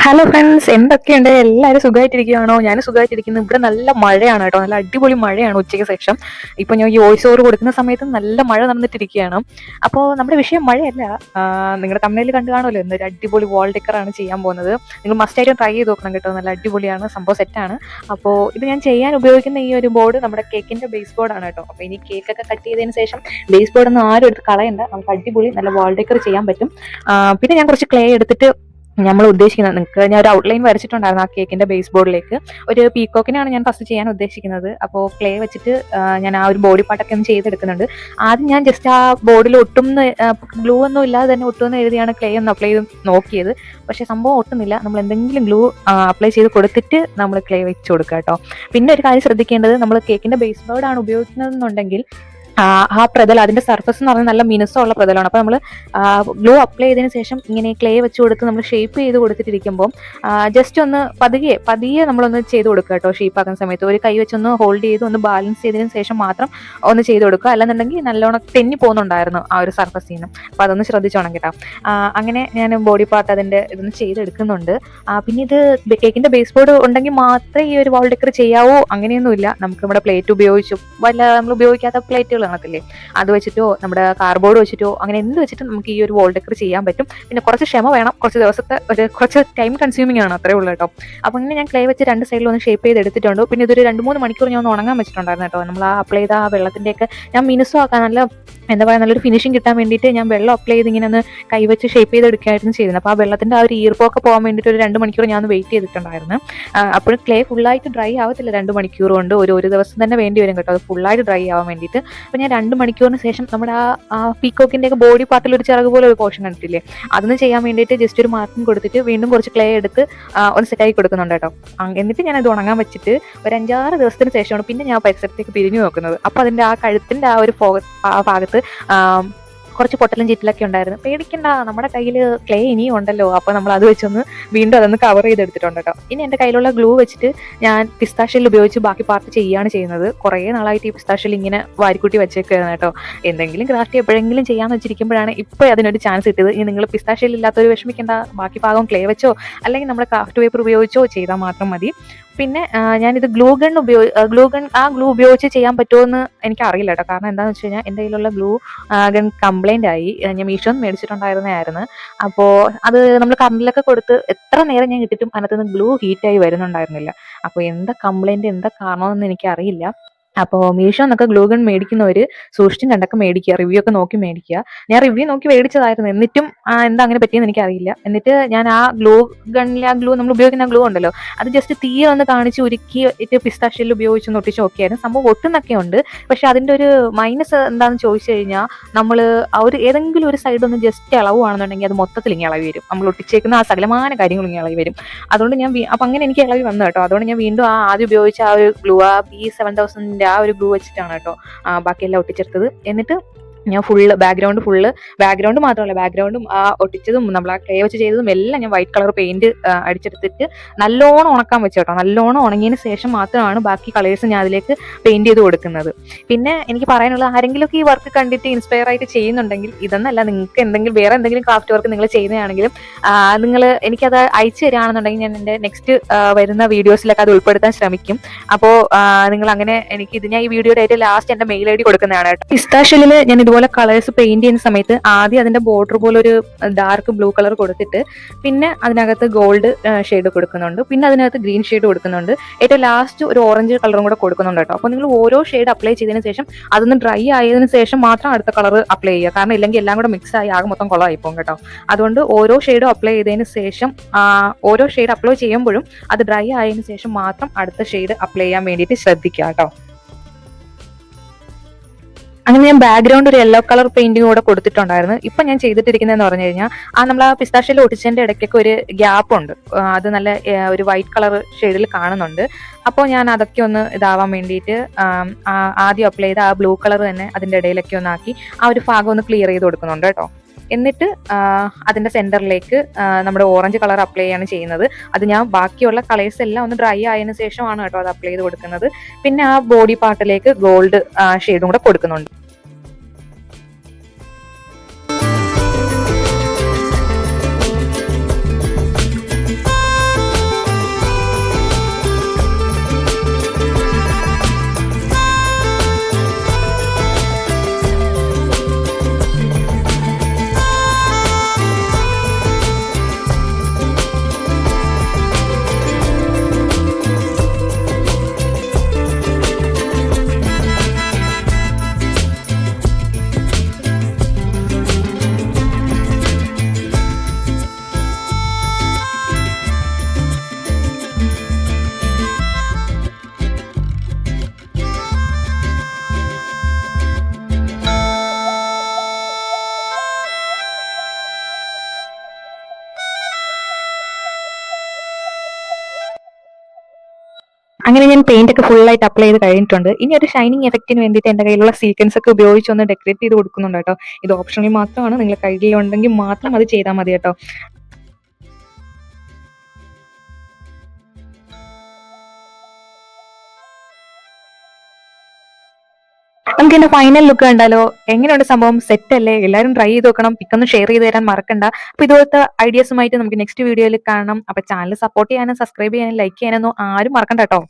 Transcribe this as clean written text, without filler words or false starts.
Hello friends, എന്തൊക്കെയുണ്ട്? എല്ലാവരും സുഖമായിട്ടിരിക്കുകയാണോ? ഞാൻ സുഖമായിട്ടിരിക്കുന്നു. ഇവിടെ നല്ല മഴയാണ് കേട്ടോ, നല്ല അടിപൊളി മഴയാണ് ഉച്ചയ്ക്ക് ശേഷം. ഇപ്പോൾ ഞാൻ ഈ വോയിസ് ഓവർ കൊടുക്കുന്ന സമയത്ത് നല്ല മഴ നടന്നിട്ടിരിക്കുകയാണ്. അപ്പോൾ നമ്മുടെ വിഷയം മഴയല്ല. നിങ്ങളുടെ തമിഴിൽ കണ്ടു കാണുമല്ലോ, ഇന്നൊരു അടിപൊളി വാൾ ഡെക്കറാണ് ചെയ്യാൻ പോകുന്നത്. നിങ്ങൾ മസ്റ്റായിട്ടും ട്രൈ ചെയ്ത് നോക്കണം കേട്ടോ, നല്ല അടിപൊളിയാണ്, സംഭവം സെറ്റാണ്. അപ്പോൾ ഇത് ഞാൻ ചെയ്യാൻ ഉപയോഗിക്കുന്ന ഈ ഒരു ബോർഡ് നമ്മുടെ കേക്കിൻ്റെ ബേസ് ബോർഡാണ് കേട്ടോ. അപ്പോൾ ഇനി കേക്കൊക്കെ കട്ട് ചെയ്തതിന് ശേഷം ബേസ് ബോർഡൊന്നും ആരും എടുത്ത് കളയണ്ട, നമുക്ക് അടിപൊളി നല്ല വാൾ ഡെക്കർ ചെയ്യാൻ പറ്റും. പിന്നെ ഞാൻ കുറച്ച് ക്ലേ എടുത്തിട്ട് നമ്മൾ ഉദ്ദേശിക്കുന്നത്, നിങ്ങൾക്ക് ഞാൻ ഒരു ഔട്ട്ലൈൻ വരച്ചിട്ടുണ്ടായിരുന്നു ആ കേക്കിന്റെ ബേസ് ബോർഡിലേക്ക്. ഒരു പീക്കോക്കിനാണ് ഞാൻ ഫസ്റ്റ് ചെയ്യാൻ ഉദ്ദേശിക്കുന്നത്. അപ്പോൾ ക്ലേ വെച്ചിട്ട് ഞാൻ ആ ഒരു ബോഡി പാർട്ടൊക്കെ ഒന്ന് ചെയ്തെടുക്കുന്നുണ്ട്. ആദ്യം ഞാൻ ജസ്റ്റ് ആ ബോർഡിൽ ഒട്ടുന്ന ഗ്ലൂ ഒന്നും ഇല്ലാതെ തന്നെ ഒട്ടുമെന്ന് എഴുതിയാണ് ക്ലേ ഒന്ന് അപ്ലൈ ചെയ്ത് നോക്കിയത്. പക്ഷെ സംഭവം ഒട്ടുന്നില്ല. നമ്മൾ എന്തെങ്കിലും ഗ്ലൂ അപ്ലൈ ചെയ്ത് കൊടുത്തിട്ട് നമ്മൾ ക്ലേ വെച്ച് കൊടുക്കുക കേട്ടോ. പിന്നെ ഒരു കാര്യം ശ്രദ്ധിക്കേണ്ടത്, നമ്മൾ കേക്കിന്റെ ബേസ് ബോർഡാണ് ഉപയോഗിക്കുന്നതെന്നുണ്ടെങ്കിൽ ആ പ്രതലം, അതിന്റെ സർഫസ് എന്ന് പറഞ്ഞാൽ നല്ല മിനുസമുള്ള പ്രതലമാണ്. അപ്പോൾ നമ്മൾ ഗ്ലൂ അപ്ലൈ ചെയ്തതിന് ശേഷം ഇങ്ങനെ ക്ലേ വെച്ച് കൊടുത്ത് നമ്മൾ ഷേപ്പ് ചെയ്ത് കൊടുത്തിട്ടിരിക്കുമ്പോൾ ജസ്റ്റ് ഒന്ന് പതിയെ നമ്മളൊന്ന് ചെയ്ത് കൊടുക്കുക കേട്ടോ. ഷേപ്പ് ആക്കുന്ന സമയത്ത് ഒരു കൈ വെച്ചൊന്ന് ഹോൾഡ് ചെയ്ത് ഒന്ന് ബാലൻസ് ചെയ്തതിന് ശേഷം മാത്രം ഒന്ന് ചെയ്ത് കൊടുക്കുക. അല്ലെന്നുണ്ടെങ്കിൽ നല്ലോണം തെന്നി പോകുന്നുണ്ടായിരുന്നു ആ ഒരു സർഫസിൽ നിന്ന്. അപ്പോൾ അതൊന്ന് ശ്രദ്ധിച്ചോണം കേട്ടോ. അങ്ങനെ ഞാൻ ബോഡി പാർട്ട് അതിൻ്റെ ഇതൊന്ന് ചെയ്തെടുക്കുന്നുണ്ട്. പിന്നെ ഇത് കേക്കിന്റെ ബേസ് ബോർഡ് ഉണ്ടെങ്കിൽ മാത്രമേ ഈ ഒരു വാൾ ഡെക്കർ ചെയ്യാവോ അങ്ങനെയൊന്നുമില്ല. നമുക്ക് നമ്മുടെ പ്ലേറ്റ് ഉപയോഗിച്ചും നമ്മൾ ഉപയോഗിക്കാത്ത പ്ലേറ്റുകൾ കാണത്തില്ലേ, അത് വെച്ചിട്ടോ നമ്മുടെ കാർഡ്ബോർഡ് വെച്ചിട്ടോ അങ്ങനെ എന്ത് വെച്ചിട്ടും നമുക്ക് ഈ ഒരു വാൾ ഡെക്കർ ചെയ്യാൻ പറ്റും. പിന്നെ കുറച്ച് ക്ഷമ വേണം, കുറച്ച് ദിവസത്തെ കുറച്ച് ടൈം കൺസ്യൂമിംഗ് ആണ്, അത്രേ ഉള്ളൂ കേട്ടോ. അപ്പോൾ അങ്ങനെ ഞാൻ ക്ലേ വെച്ച് രണ്ട് സൈഡിൽ ഒന്ന് ഷേപ്പ് ചെയ്ത് എടുത്തിട്ടുണ്ട്. പിന്നെ ഇതൊരു 2-3 മണിക്കൂർ ഞാൻ ഒന്ന് ഉണങ്ങാൻ വെച്ചിട്ടുണ്ടായിരുന്നു കേട്ടോ. നമ്മൾ ആ അപ്ലൈ ചെയ്ത ആ വെള്ളത്തിൻ്റെയൊക്കെ ഞാൻ മിനുസം ആക്കാൻ എന്താ പറയുക, നല്ലൊരു ഫിനിഷിങ് കിട്ടാൻ വേണ്ടിയിട്ട് ഞാൻ വെള്ളം അപ്ലൈ ചെയ്ത് ഇങ്ങനെ ഒന്ന് കൈവച്ച് ഷേപ്പ് ചെയ്തെടുക്കുകയായിരുന്നു ചെയ്യുന്നത്. അപ്പോൾ ആ വെള്ളത്തിൻ്റെ ആ ഒരു ഈർപ്പൊക്കെ പോകാൻ വേണ്ടിയിട്ട് ഒരു 2 മണിക്കൂർ ഞാൻ ഒന്ന് വെയിറ്റ് ചെയ്തിട്ടുണ്ടായിരുന്നു. അപ്പോഴും ക്ലേ ഫുള്ളായിട്ട് ഡ്രൈ ആവത്തില്ല 2 മണിക്കൂർ കൊണ്ട്, ഒരു ദിവസം തന്നെ വേണ്ടി വരും കേട്ടോ അത് ഫുള്ളായിട്ട് ഡ്രൈ ആവാൻ വേണ്ടിയിട്ട്. അപ്പോൾ ഞാൻ 2 മണിക്കൂറിന് ശേഷം നമ്മുടെ ആ പീക്കോക്കിൻ്റെ ഒക്കെ ബോഡി പാർട്ടിൽ ഒരു ചിറക് പോലെ ഒരു പോർഷൻ കണ്ടിട്ടില്ലേ, അതൊന്ന് ചെയ്യാൻ വേണ്ടിയിട്ട് ജസ്റ്റ് ഒരു മാർക്കിംഗ് കൊടുത്തിട്ട് വീണ്ടും കുറച്ച് ക്ലേ എടുത്ത് ഒന്ന് സെറ്റാക്കി കൊടുക്കുന്നുണ്ട് കേട്ടോ. എന്നിട്ട് ഞാൻ അത് ഉണങ്ങാൻ വെച്ചിട്ട് ഒരു 5-6 ദിവസത്തിന് ശേഷമാണ് പിന്നെ ഞാൻ പരിസരത്തേക്ക് പിരിഞ്ഞു നോക്കുന്നത്. അപ്പോൾ അതിൻ്റെ ആ കഴുത്തിൻ്റെ ആ ഒരു ഭാഗത്ത് കുറച്ച് പൊട്ടലും ചീറ്റലൊക്കെ ഉണ്ടായിരുന്നു. പേടിക്കണ്ട, നമ്മുടെ കയ്യിൽ ക്ലേ ഇനിയും ഉണ്ടല്ലോ. അപ്പോൾ നമ്മൾ അത് വെച്ചൊന്ന് വീണ്ടും അതൊന്ന് കവർ ചെയ്തെടുത്തിട്ടുണ്ട് കേട്ടോ. ഇനി എൻ്റെ കയ്യിലുള്ള ഗ്ലൂ വെച്ചിട്ട് ഞാൻ പിസ്താഷ്യൽ ഉപയോഗിച്ച് ബാക്കി പാർട്ട് ചെയ്യുകയാണ് ചെയ്യുന്നത്. കുറേ നാളായിട്ട് ഈ പിസ്താഷ്യൽ ഇങ്ങനെ വാരിക്കൂട്ടി വെച്ചേക്കുകയാണ് കേട്ടോ. എന്തെങ്കിലും ക്രാഫ്റ്റ് എപ്പോഴെങ്കിലും ചെയ്യാമെന്ന് വെച്ചിരിക്കുമ്പോഴാണ് ഇപ്പോൾ അതിനൊരു ചാൻസ് കിട്ടിയത്. ഇനി നിങ്ങൾ പിസ്താഷ്യൽ ഇല്ലാത്തൊരു വിഷമിക്കേണ്ട, ബാക്കി ഭാഗം ക്ലേ വെച്ചോ അല്ലെങ്കിൽ നമ്മുടെ ക്രാഫ്റ്റ് പേപ്പർ ഉപയോഗിച്ചോ ചെയ്താൽ മാത്രം മതി. പിന്നെ ഞാനിത് ഗ്ലൂ ഗൺ ഉപയോഗിച്ച് ചെയ്യാൻ പറ്റുമോ എന്ന് എനിക്കറിയില്ല കേട്ടോ. കാരണം എന്താണെന്ന് വെച്ച് കഴിഞ്ഞാൽ എൻ്റെ കയ്യിലുള്ള ഗ്ലൂ ഗൺ കംപ്ലൈൻ്റ് ആയി. ഞാൻ മീഷോന്ന് മേടിച്ചിട്ടുണ്ടായിരുന്നതായിരുന്നു. അപ്പോൾ അത് നമ്മൾ കറണ്ടിലൊക്കെ കൊടുത്ത് എത്ര നേരം ഞാൻ ഇട്ടിട്ടും അതിനകത്ത് ഗ്ലൂ ഹീറ്റായി വരുന്നുണ്ടായിരുന്നില്ല. അപ്പോൾ എന്താ കംപ്ലൈൻറ്റ്, എന്താ കാരണമെന്ന് എനിക്കറിയില്ല. അപ്പോൾ മീഷോന്നൊക്കെ ഗ്ലൂ ഗൺ മേടിക്കുന്നവർ സൂക്ഷിച്ചും കണ്ടൊക്കെ മേടിക്കുക, റിവ്യൂ ഒക്കെ നോക്കി മേടിക്കുക. ഞാൻ റിവ്യൂ നോക്കി മേടിച്ചതായിരുന്നു, എന്നിട്ടും എന്താ അങ്ങനെ പറ്റിയെന്ന് എനിക്കറിയില്ല. എന്നിട്ട് ഞാൻ ആ ഗ്ലൂ നമ്മൾ ഉപയോഗിക്കുന്ന ഗ്ലൂ ഉണ്ടല്ലോ, അത് ജസ്റ്റ് തീയെ ഒന്ന് കാണിച്ച് ഉരുക്കിയിട്ട് പിസ്താഷ്യൽ ഉപയോഗിച്ച് ഒട്ടിച്ച് നോക്കിയായിരുന്നു. സംഭവം ഒട്ടുന്നൊക്കെ ഉണ്ട്. പക്ഷെ അതിൻ്റെ ഒരു മൈനസ് എന്താണെന്ന് ചോദിച്ചു കഴിഞ്ഞാൽ, നമ്മൾ ആ ഒരു ഏതെങ്കിലും ഒരു സൈഡ് ഒന്ന് ജസ്റ്റ് ഇളവുകയാണെന്നുണ്ടെങ്കിൽ അത് മൊത്തത്തിൽ ഇങ്ങനെ ഇളവി വരും. നമ്മൾ ഒട്ടിച്ചേക്കുന്ന ആ സകലമായ കാര്യങ്ങൾ ഇങ്ങനെ ഇളവി വരും. അതുകൊണ്ട് ഞാൻ അപ്പം അങ്ങനെ എനിക്ക് ഇളവി വന്നു കേട്ടോ. അതുകൊണ്ട് ഞാൻ വീണ്ടും ആദ്യം ഉപയോഗിച്ച ആ ഒരു ഗ്ലൂ, B7000 ആ ഒരു ഗ്ലൂ വെച്ചിട്ടാണ് കേട്ടോ ബാക്കിയെല്ലാം ഒട്ടിച്ചെടുത്തത്. എന്നിട്ട് ഞാൻ ബാക്ക്ഗ്രൗണ്ട് മാത്രമല്ല, ബാക്ക്ഗ്രൗണ്ടും ആ ഒട്ടിച്ചതും നമ്മൾ ആ ക്ലേ വെച്ച് ചെയ്തതും എല്ലാം ഞാൻ വൈറ്റ് കളർ പെയിന്റ് അടിച്ചെടുത്തിട്ട് നല്ലോണം ഉണക്കാൻ വെച്ചു കേട്ടോ. നല്ലോണം ഉണങ്ങിയതിന് ശേഷം മാത്രമാണ് ബാക്കി കളേഴ്സ് ഞാൻ അതിലേക്ക് പെയിന്റ് ചെയ്ത് കൊടുക്കുന്നത്. പിന്നെ എനിക്ക് പറയാനുള്ളത്, ആരെങ്കിലുമൊക്കെ ഈ വർക്ക് കണ്ടിട്ട് ഇൻസ്പയർ ആയിട്ട് ചെയ്യുന്നുണ്ടെങ്കിൽ, ഇതെന്നല്ല, നിങ്ങൾക്ക് വേറെ എന്തെങ്കിലും ക്രാഫ്റ്റ് വർക്ക് നിങ്ങൾ ചെയ്യുന്നതാണെങ്കിലും നിങ്ങൾ എനിക്കത് അയച്ചു തരികയാണെന്നുണ്ടെങ്കിൽ ഞാൻ എൻ്റെ നെക്സ്റ്റ് വരുന്ന വീഡിയോസിലൊക്കെ അത് ഉൾപ്പെടുത്താൻ ശ്രമിക്കും. അപ്പോൾ നിങ്ങൾ അങ്ങനെ ഞാൻ ഈ വീഡിയോയുടെ ഏറ്റവും ലാസ്റ്റ് എൻ്റെ മെയിൽ ID കൊടുക്കുന്നതാണ് കേട്ടോ. പിസ്താഷ്യലിൽ ഞാൻ ഇതുപോലെ കളേഴ്സ് പെയിന്റ് ചെയ്യുന്ന സമയത്ത് ആദ്യം അതിന്റെ ബോർഡർ പോലെ ഒരു ഡാർക്ക് ബ്ലൂ കളർ കൊടുത്തിട്ട് പിന്നെ അതിനകത്ത് ഗോൾഡ് ഷെയ്ഡ് കൊടുക്കുന്നുണ്ട്, പിന്നെ അതിനകത്ത് ഗ്രീൻ ഷെയ്ഡ് കൊടുക്കുന്നുണ്ട്, ഏറ്റവും ലാസ്റ്റ് ഒരു ഓറഞ്ച് കളറും കൂടെ കൊടുക്കുന്നുണ്ട് കേട്ടോ. അപ്പോൾ നിങ്ങൾ ഓരോ ഷെയ്ഡ് അപ്ലൈ ചെയ്തതിന് ശേഷം അതൊന്ന് ഡ്രൈ ആയതിനു ശേഷം മാത്രം അടുത്ത കളർ അപ്ലൈ ചെയ്യുക. കാരണം ഇല്ലെങ്കിൽ എല്ലാം കൂടെ മിക്സ് ആയി ആകെ മൊത്തം കുളമായി പോകും കേട്ടോ. അതുകൊണ്ട് ഓരോ ഷെയ്ഡും അപ്ലൈ ചെയ്തതിന് ശേഷം ഓരോ ഷെയ്ഡ് അപ്ലൈ ചെയ്യുമ്പോഴും അത് ഡ്രൈ ആയതിനു ശേഷം മാത്രം അടുത്ത ഷെയ്ഡ് അപ്ലൈ ചെയ്യാൻ വേണ്ടിയിട്ട് ശ്രദ്ധിക്കുക കേട്ടോ. അങ്ങനെ ഞാൻ ബാക്ക്ഗ്രൗണ്ട് ഒരു യെല്ലോ കളർ പെയിന്റിംഗ് കൂടെ കൊടുത്തിട്ടുണ്ടായിരുന്നു. ഇപ്പം ഞാൻ ചെയ്തിട്ടിരിക്കുന്നതെന്ന് പറഞ്ഞു കഴിഞ്ഞാൽ നമ്മൾ ആ പിസ്താഷ്യയിൽ ഒട്ടിച്ചതിൻ്റെ ഇടയ്ക്കൊക്കെ ഒരു ഗ്യാപ്പ് ഉണ്ട്, അത് നല്ല ഒരു വൈറ്റ് കളർ ഷെയ്ഡിൽ കാണുന്നുണ്ട്. അപ്പോൾ ഞാൻ അതൊക്കെ ഒന്ന് ഇതാവാൻ വേണ്ടിയിട്ട് ആദ്യം അപ്ലൈ ചെയ്ത ആ ബ്ലൂ കളർ തന്നെ അതിൻ്റെ ഇടയിലൊക്കെ ഒന്നാക്കി ആ ഒരു ഭാഗം ഒന്ന് ക്ലിയർ ചെയ്ത് കൊടുക്കുന്നുണ്ട് കേട്ടോ. എന്നിട്ട് അതിൻ്റെ സെൻറ്ററിലേക്ക് നമ്മുടെ ഓറഞ്ച് കളർ അപ്ലൈ ചെയ്യാണ് ചെയ്യുന്നത്. അത് ഞാൻ ബാക്കിയുള്ള കളേഴ്സ് എല്ലാം ഒന്ന് ഡ്രൈ ആയതിനു ശേഷമാണ് കേട്ടോ അത് അപ്ലൈ ചെയ്ത് കൊടുക്കുന്നത്. പിന്നെ ആ ബോഡി പാർട്ടിലേക്ക് ഗോൾഡ് ഷെയ്ഡും കൂടെ കൊടുക്കുന്നുണ്ട്. അങ്ങനെ ഞാൻ പെയിന്റ് ഒക്കെ ഫുൾ ആയിട്ട് അപ്ലൈ ചെയ്ത് കഴിഞ്ഞിട്ടുണ്ട്. ഇനി ഒരു ഷൈനിങ് എഫക്റ്റിന് വേണ്ടിയിട്ട് എന്റെ കയ്യിലുള്ള സീക്വൻസ് ഒക്കെ ഉപയോഗിച്ച് ഒന്ന് ഡെക്കറേറ്റ് ചെയ്ത് കൊടുക്കുന്നുണ്ട് കേട്ടോ. ഇത് ഓപ്ഷണൽ മാത്രമാണ്, നിങ്ങൾ കയ്യിലുണ്ടെങ്കിൽ മാത്രം അത് ചെയ്താൽ മതി കേട്ടോ. നമുക്ക് എന്റെ ഫൈനൽ ലുക്ക് കണ്ടാലോ? എങ്ങനെയുണ്ട് സംഭവം? സെറ്റ് അല്ലേ? എല്ലാവരും ട്രൈ ചെയ്ത് നോക്കണം. പിക്കൊന്ന് ഷെയർ ചെയ്ത് തരാൻ മറക്കണ്ട. അപ്പൊ ഇതുപോലത്തെ ഐഡിയാസുമായിട്ട് നമുക്ക് നെക്സ്റ്റ് വീഡിയോയിൽ കാണാം. അപ്പൊ ചാനൽ സപ്പോർട്ട് ചെയ്യാനും സബ്സ്ക്രൈബ് ചെയ്യാനും ലൈക്ക് ചെയ്യാനൊന്നും ആരും മറക്കണ്ട കേട്ടോ.